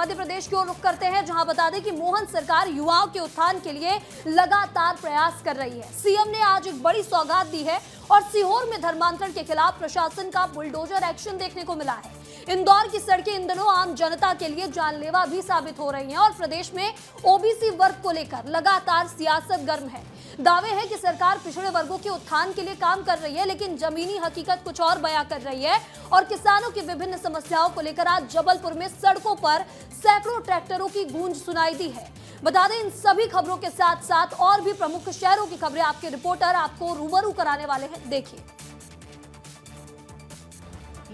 मध्य प्रदेश की ओर रुख करते हैं, जहां बता दें कि मोहन सरकार युवाओं के उत्थान के लिए लगातार प्रयास कर रही है। सीएम ने आज एक बड़ी सौगात दी है और सीहोर में धर्मांतरण के खिलाफ प्रशासन का बुलडोजर एक्शन देखने को मिला है। इंदौर की सड़कें इन दिनों आम जनता के लिए जानलेवा भी साबित हो रही हैं और प्रदेश में ओबीसी वर्ग को लेकर लगातार सियासत गर्म है। दावे हैं कि सरकार पिछड़े वर्गों के उत्थान के लिए काम कर रही है, लेकिन जमीनी हकीकत कुछ और बयां कर रही है। और किसानों की विभिन्न समस्याओं को लेकर आज जबलपुर में सड़कों पर सैकड़ों ट्रैक्टरों की गूंज सुनाई दी है। बता दें, इन सभी खबरों के साथ साथ और भी प्रमुख शहरों की खबरें आपके रिपोर्टर आपको रूबरू कराने वाले हैं। देखिए,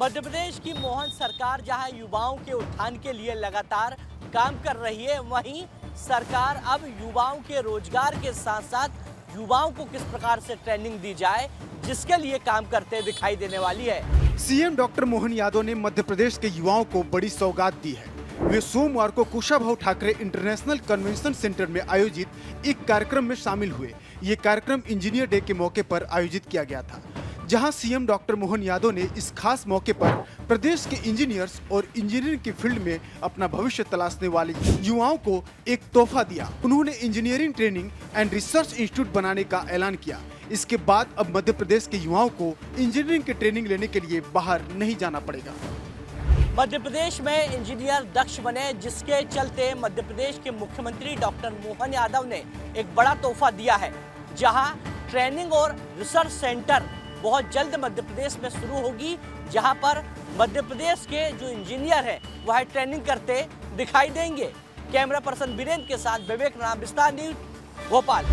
मध्य प्रदेश की मोहन सरकार जहां युवाओं के उत्थान के लिए लगातार काम कर रही है, वहीं सरकार अब युवाओं के रोजगार के साथ साथ युवाओं को किस प्रकार से ट्रेनिंग दी जाए, जिसके लिए काम करते दिखाई देने वाली है। सीएम डॉक्टर मोहन यादव ने मध्य प्रदेश के युवाओं को बड़ी सौगात दी है। वे सोमवार को Kushabhau Thackeray international convention centre में आयोजित एक कार्यक्रम में शामिल हुए। ये कार्यक्रम इंजीनियर डे के मौके पर आयोजित किया गया था, जहां सीएम डॉक्टर मोहन यादव ने इस खास मौके पर प्रदेश के इंजीनियर्स और इंजीनियरिंग की फील्ड में अपना भविष्य तलाशने वाले युवाओं को एक तोहफा दिया। उन्होंने engineering training and research institute बनाने का ऐलान किया। इसके बाद अब मध्य प्रदेश के युवाओं को इंजीनियरिंग की ट्रेनिंग लेने के लिए बाहर नहीं जाना पड़ेगा। मध्य प्रदेश में इंजीनियर दक्ष बने, जिसके चलते मध्य प्रदेश के मुख्यमंत्री डॉक्टर मोहन यादव ने एक बड़ा तोहफा दिया है, जहां ट्रेनिंग और रिसर्च सेंटर बहुत जल्द मध्य प्रदेश में शुरू होगी, जहां पर मध्य प्रदेश के जो इंजीनियर हैं वह ट्रेनिंग करते दिखाई देंगे। कैमरा पर्सन वीरेंद्र के साथ विवेक राम, विस्तार न्यूज, भोपाल।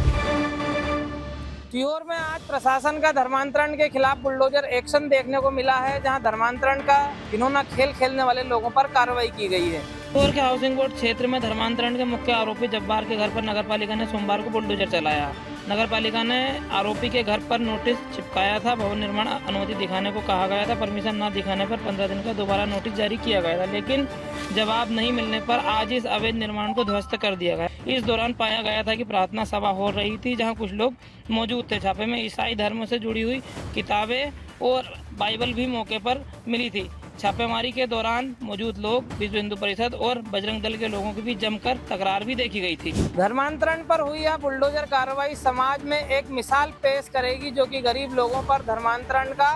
सीहोर में आज प्रशासन का धर्मांतरण के खिलाफ बुलडोजर एक्शन देखने को मिला है, जहां धर्मांतरण का घिनौना खेल खेलने वाले लोगों पर कार्रवाई की गई है। सीहोर के हाउसिंग बोर्ड क्षेत्र में धर्मांतरण के मुख्य आरोपी जब्बार के घर पर नगरपालिका ने सोमवार को बुलडोजर चलाया। नगरपालिका ने आरोपी के घर पर नोटिस चिपकाया था। भवन निर्माण अनुमति दिखाने को कहा गया था। परमिशन न दिखाने पर 15 दिन का दोबारा नोटिस जारी किया गया था, लेकिन जवाब नहीं मिलने पर आज इस अवैध निर्माण को ध्वस्त कर दिया गया। इस दौरान पाया गया था कि प्रार्थना सभा हो रही थी, जहां कुछ लोग मौजूद थे। छापे में ईसाई धर्म से जुड़ी हुई किताबें और बाइबल भी मौके पर मिली थी। छापेमारी के दौरान मौजूद लोग, विश्व हिंदू परिषद और बजरंग दल के लोगों की भी जमकर तकरार भी देखी गई थी। धर्मांतरण पर हुई यह बुलडोजर कार्रवाई समाज में एक मिसाल पेश करेगी, जो कि गरीब लोगों पर धर्मांतरण का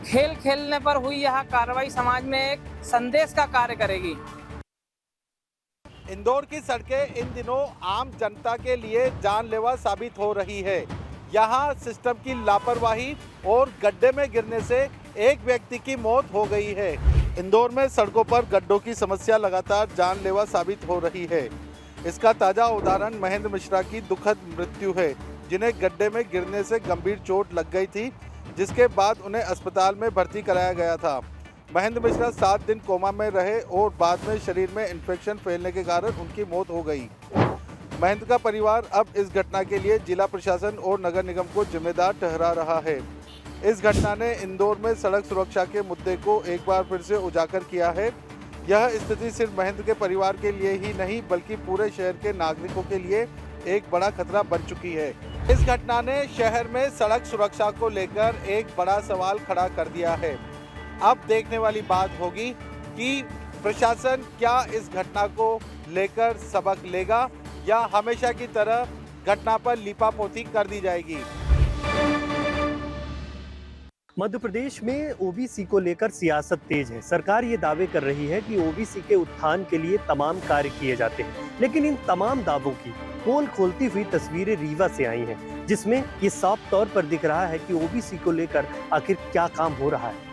खेल खेलने पर हुई यह कार्रवाई समाज में एक संदेश का कार्य करेगी। इंदौर की सड़कें इन दिनों आम जनता के लिए जानलेवा साबित हो रही है। यहाँ सिस्टम की लापरवाही और गड्ढे में गिरने से एक व्यक्ति की मौत हो गई है। इंदौर में सड़कों पर गड्ढों की समस्या लगातार जानलेवा साबित हो रही है। इसका ताज़ा उदाहरण महेंद्र मिश्रा की दुखद मृत्यु है, जिन्हें गड्ढे में गिरने से गंभीर चोट लग गई थी, जिसके बाद उन्हें अस्पताल में भर्ती कराया गया था। महेंद्र मिश्रा 7 दिन कोमा में रहे और बाद में शरीर में इन्फेक्शन फैलने के कारण उनकी मौत हो गई। महेंद्र का परिवार अब इस घटना के लिए जिला प्रशासन और नगर निगम को जिम्मेदार ठहरा रहा है। इस घटना ने इंदौर में सड़क सुरक्षा के मुद्दे को एक बार फिर से उजागर किया है। यह स्थिति सिर्फ महेंद्र के परिवार के लिए ही नहीं, बल्कि पूरे शहर के नागरिकों के लिए एक बड़ा खतरा बन चुकी है। इस घटना ने शहर में सड़क सुरक्षा को लेकर एक बड़ा सवाल खड़ा कर दिया है। अब देखने वाली बात होगी कि प्रशासन क्या इस घटना को लेकर सबक लेगा या हमेशा की तरह घटना पर लीपापोती कर दी जाएगी। मध्य प्रदेश में ओबीसी को लेकर सियासत तेज है। सरकार ये दावे कर रही है कि ओबीसी के उत्थान के लिए तमाम कार्य किए जाते हैं, लेकिन इन तमाम दावों की पोल खोलती हुई तस्वीरें रीवा से आई हैं, जिसमें ये साफ तौर पर दिख रहा है कि ओबीसी को लेकर आखिर क्या काम हो रहा है।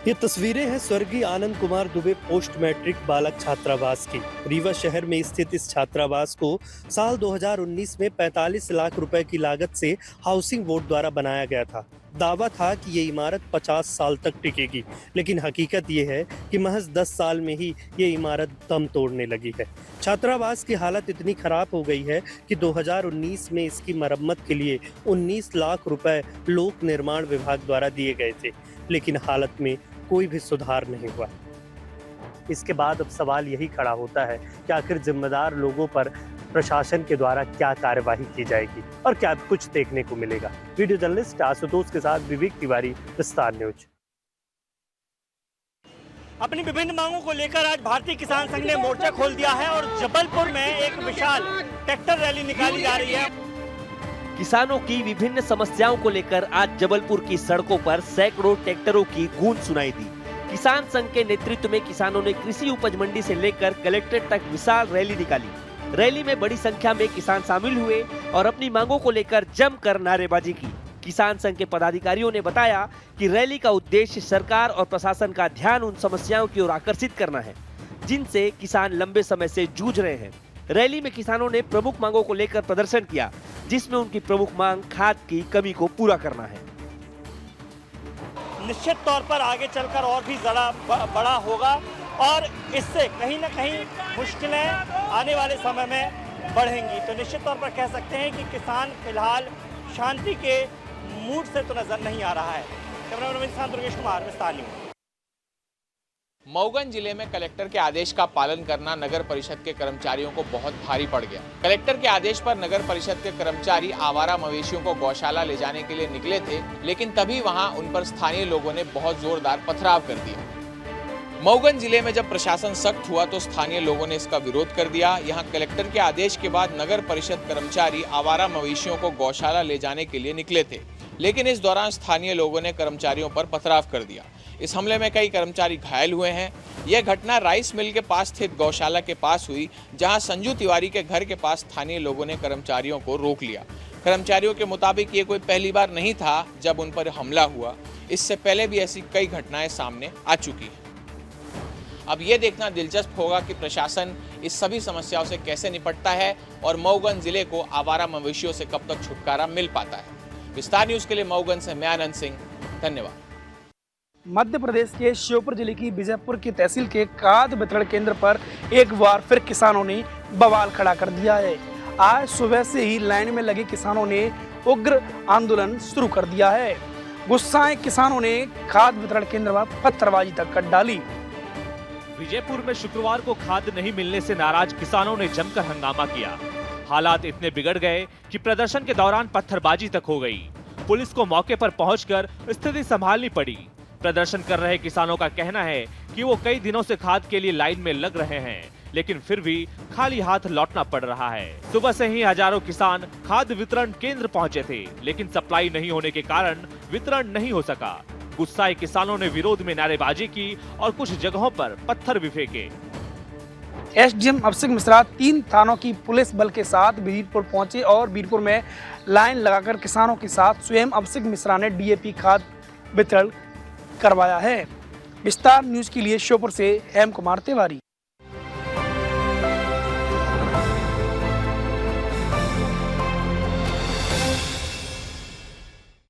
ये तस्वीरें हैं स्वर्गीय आनंद कुमार दुबे पोस्ट मैट्रिक बालक छात्रावास की। रीवा शहर में स्थित इस छात्रावास को साल 2019 में 45 लाख रुपए की लागत से हाउसिंग बोर्ड द्वारा बनाया गया था। दावा था कि ये इमारत 50 साल तक टिकेगी, लेकिन हकीकत ये है कि महज 10 साल में ही ये इमारत दम तोड़ने लगी है। छात्रावास की हालत इतनी खराब हो गई है कि 2019 में इसकी मरम्मत के लिए 19 लाख रुपए लोक निर्माण विभाग द्वारा दिए गए थे, लेकिन हालत में कोई भी सुधार नहीं हुआ। इसके बाद अब सवाल यही खड़ा होता है कि आखिर जिम्मेदार लोगों पर प्रशासन के द्वारा क्या कार्यवाही की जाएगी और क्या कुछ देखने को मिलेगा। वीडियो जर्नलिस्ट आशुतोष के साथ विवेक तिवारी, विस्तार न्यूज। अपनी विभिन्न मांगों को लेकर आज भारतीय किसान संघ ने मोर्चा खोल दिया है और जबलपुर में एक विशाल ट्रैक्टर रैली निकाली जा रही है। किसानों की विभिन्न समस्याओं को लेकर आज जबलपुर की सड़कों पर सैकड़ों ट्रैक्टरों की गूंज सुनाई दी। किसान संघ के नेतृत्व में किसानों ने कृषि उपज मंडी से लेकर कलेक्ट्रेट तक विशाल रैली निकाली। रैली में बड़ी संख्या में किसान शामिल हुए और अपनी मांगों को लेकर जमकर नारेबाजी की। किसान संघ के पदाधिकारियों ने बताया कि रैली का उद्देश्य सरकार और प्रशासन का ध्यान उन समस्याओं की ओर आकर्षित करना है जिनसे किसान लंबे समय से जूझ रहे हैं। रैली में किसानों ने प्रमुख मांगों को लेकर प्रदर्शन किया, जिसमें उनकी प्रमुख मांग खाद की कमी को पूरा करना है। निश्चित तौर पर आगे चलकर और भी ज़्यादा बड़ा होगा और इससे कहीं ना कहीं मुश्किलें आने वाले समय में बढ़ेंगी। तो निश्चित तौर पर कह सकते हैं कि किसान फिलहाल शांति के मूड से तो नजर नहीं आ रहा है। कैमरामैन दुर्गेश कुमार, विस्तार न्यूज़। मऊगंज जिले में कलेक्टर के आदेश का पालन करना नगर परिषद के कर्मचारियों को बहुत भारी पड़ गया। कलेक्टर के आदेश पर नगर परिषद के कर्मचारी आवारा मवेशियों को गौशाला ले जाने के लिए निकले थे, लेकिन तभी वहां उन पर स्थानीय लोगों ने बहुत जोरदार पथराव कर दिया। मऊगंज जिले में जब प्रशासन सख्त हुआ तो स्थानीय लोगों ने इसका विरोध कर दिया। यहाँ कलेक्टर के आदेश के बाद नगर परिषद कर्मचारी आवारा मवेशियों को गौशाला ले जाने के लिए निकले थे, लेकिन इस दौरान स्थानीय लोगों ने कर्मचारियों पर पथराव कर दिया। इस हमले में कई कर्मचारी घायल हुए हैं। यह घटना राइस मिल के पास स्थित गौशाला के पास हुई, जहां संजू तिवारी के घर के पास स्थानीय लोगों ने कर्मचारियों को रोक लिया। कर्मचारियों के मुताबिक ये कोई पहली बार नहीं था जब उन पर हमला हुआ, इससे पहले भी ऐसी कई घटनाएं सामने आ चुकी हैं। अब ये देखना दिलचस्प होगा कि प्रशासन इस सभी समस्याओं से कैसे निपटता है और मऊगंज जिले को आवारा मवेशियों से कब तक छुटकारा मिल पाता है। विस्तार न्यूज़ के लिए मऊगंज से मैं आनंद सिंह, धन्यवाद। मध्य प्रदेश के श्योपुर जिले की विजयपुर की तहसील के खाद वितरण केंद्र पर एक बार फिर किसानों ने बवाल खड़ा कर दिया है। आज सुबह से ही लाइन में लगे किसानों ने उग्र आंदोलन शुरू कर दिया है। गुस्साए किसानों ने खाद वितरण केंद्र पर पत्थरबाजी तक कर डाली। विजयपुर में शुक्रवार को खाद नहीं मिलने से नाराज किसानों ने जमकर हंगामा किया। हालात इतने बिगड़ गए कि प्रदर्शन के दौरान पत्थरबाजी तक हो गई। पुलिस को मौके पर पहुंचकर स्थिति संभालनी पड़ी। प्रदर्शन कर रहे किसानों का कहना है कि वो कई दिनों से खाद के लिए लाइन में लग रहे हैं, लेकिन फिर भी खाली हाथ लौटना पड़ रहा है। सुबह से ही हजारों किसान खाद वितरण केंद्र पहुंचे थे, लेकिन सप्लाई नहीं होने के कारण वितरण नहीं हो सका। गुस्साए किसानों ने विरोध में नारेबाजी की और कुछ जगहों पर पत्थर भी फेंके। एसडीएम अभिषेक मिश्रा 3 थानों की पुलिस बल के साथ वीरपुर पहुंचे और वीरपुर में लाइन लगाकर किसानों के साथ स्वयं अभिषेक मिश्रा ने डीएपी खाद वितरण करवाया है। विस्तार न्यूज़ के लिए श्योपुर से हेम कुमार तिवारी।